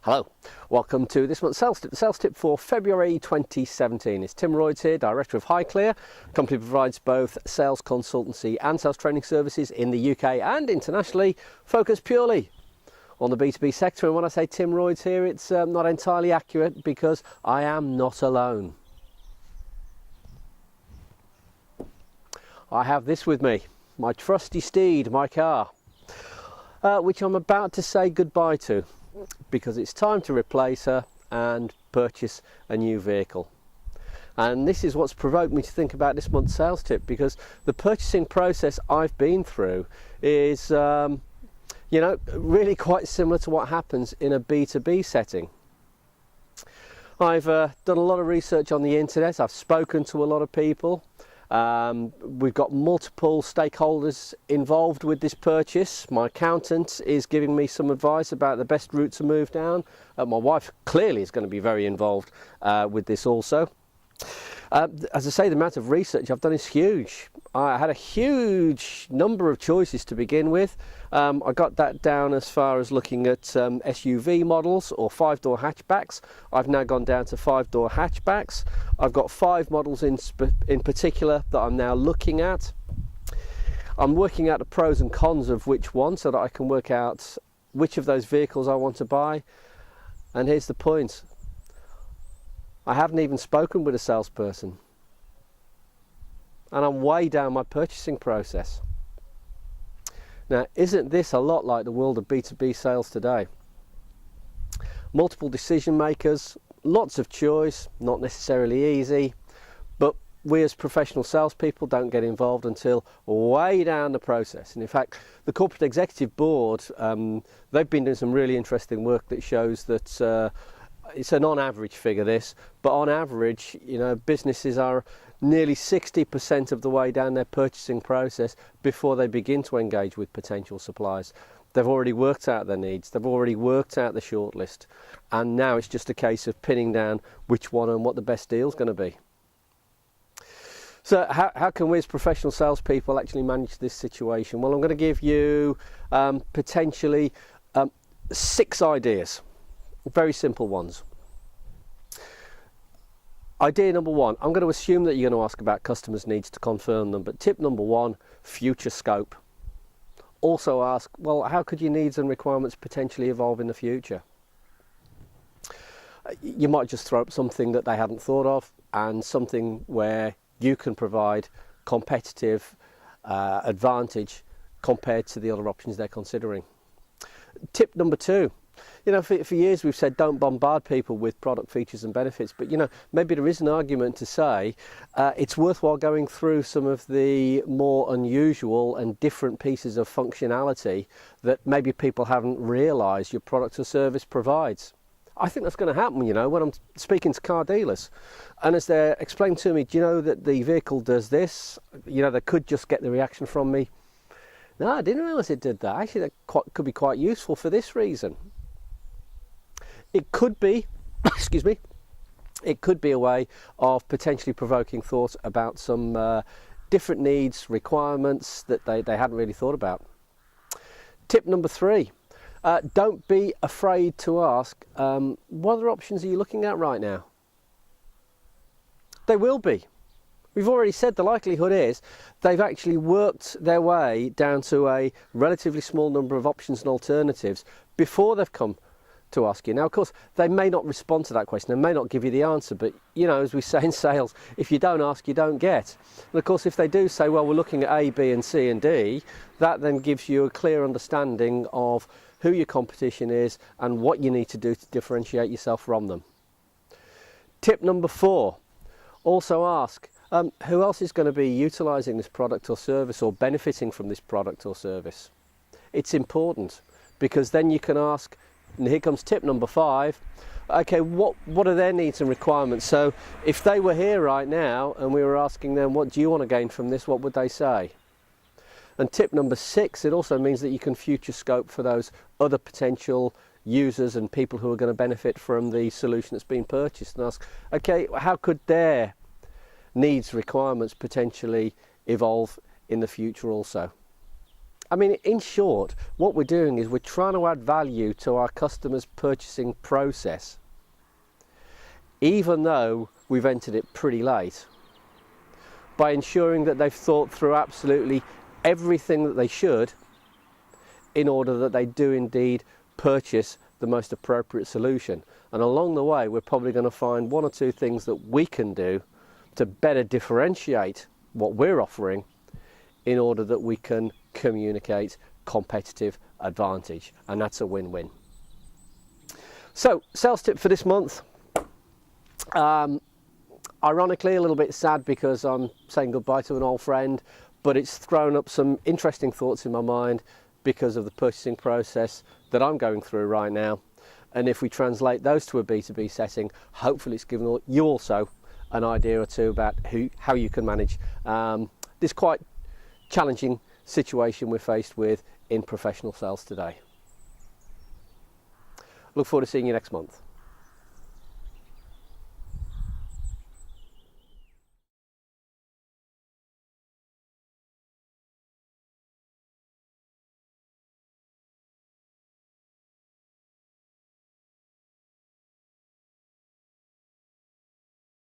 Hello, welcome to this month's sales tip. The sales tip for February 2017 is Tim Royds here, Director of Highclear. The company provides both sales consultancy and sales training services in the UK and internationally, focused purely on the B2B sector. And when I say Tim Royds here, it's not entirely accurate because I am not alone. I have this with me, my trusty steed, my car, which I'm about to say goodbye to, because it's time to replace her and purchase a new vehicle. And this is what's provoked me to think about this month's sales tip, because the purchasing process I've been through is really quite similar to what happens in a B2B setting. I've done a lot of research on the internet, I've spoken to a lot of people. We've got multiple stakeholders involved with this purchase. My accountant is giving me some advice about the best route to move down. My wife clearly is going to be very involved with this also. As I say, the amount of research I've done is huge. I had a huge number of choices to begin with. I got that down as far as looking at SUV models or 5-door hatchbacks. I've now gone down to 5-door hatchbacks. I've got 5 models in particular that I'm now looking at. I'm working out the pros and cons of which one so that I can work out which of those vehicles I want to buy. And here's the point. I haven't even spoken with a salesperson, and I'm way down my purchasing process. Now, isn't this a lot like the world of B2B sales today? Multiple decision makers, lots of choice, not necessarily easy, but we as professional salespeople don't get involved until way down the process. And in fact, the Corporate Executive Board, they've been doing some really interesting work that shows that it's an on-average figure, this, but on average, businesses are nearly 60% of the way down their purchasing process before they begin to engage with potential suppliers. They've already worked out their needs, they've already worked out the shortlist, and now it's just a case of pinning down which one and what the best deal is going to be. So how can we as professional salespeople actually manage this situation? Well, I'm going to give you potentially 6 ideas. Very simple ones. Idea number 1, I'm going to assume that you're going to ask about customers' needs to confirm them, but tip number 1, future scope. Also ask, well, how could your needs and requirements potentially evolve in the future? You might just throw up something that they hadn't thought of, and something where you can provide competitive advantage compared to the other options they're considering. Tip number 2. For years we've said don't bombard people with product features and benefits, but maybe there is an argument to say it's worthwhile going through some of the more unusual and different pieces of functionality that maybe people haven't realised your product or service provides. I think that's going to happen, when I'm speaking to car dealers, and as they're explaining to me, do you know that the vehicle does this? They could just get the reaction from me, no, I didn't realise it did that. Actually, that could be quite useful for this reason. It could be, excuse me, it could be a way of potentially provoking thought about some different needs, requirements that they hadn't really thought about. Tip number 3, don't be afraid to ask, what other options are you looking at right now? They will be. We've already said the likelihood is they've actually worked their way down to a relatively small number of options and alternatives before they've come to ask you. Now, of course, they may not respond to that question, they may not give you the answer, but as we say in sales, if you don't ask, you don't get. And of course, if they do say, well, we're looking at A, B and C and D, that then gives you a clear understanding of who your competition is and what you need to do to differentiate yourself from them. Tip number 4, also ask, who else is going to be utilising this product or service or benefiting from this product or service? It's important, because then you can ask, and here comes tip number 5, okay, what are their needs and requirements? So if they were here right now and we were asking them, what do you want to gain from this, what would they say? And tip number 6, it also means that you can future scope for those other potential users and people who are going to benefit from the solution that's been purchased, and ask, okay, how could their needs, requirements potentially evolve in the future also? I mean, in short, what we're doing is we're trying to add value to our customers' purchasing process, even though we've entered it pretty late, by ensuring that they've thought through absolutely everything that they should in order that they do indeed purchase the most appropriate solution. And along the way, we're probably going to find one or two things that we can do to better differentiate what we're offering in order that we can communicate competitive advantage, and that's a win-win. So, sales tip for this month. Ironically, a little bit sad because I'm saying goodbye to an old friend, but it's thrown up some interesting thoughts in my mind because of the purchasing process that I'm going through right now. And if we translate those to a B2B setting, hopefully it's given you also an idea or two about how you can manage this quite challenging situation we're faced with in professional sales today. Look forward to seeing you next month.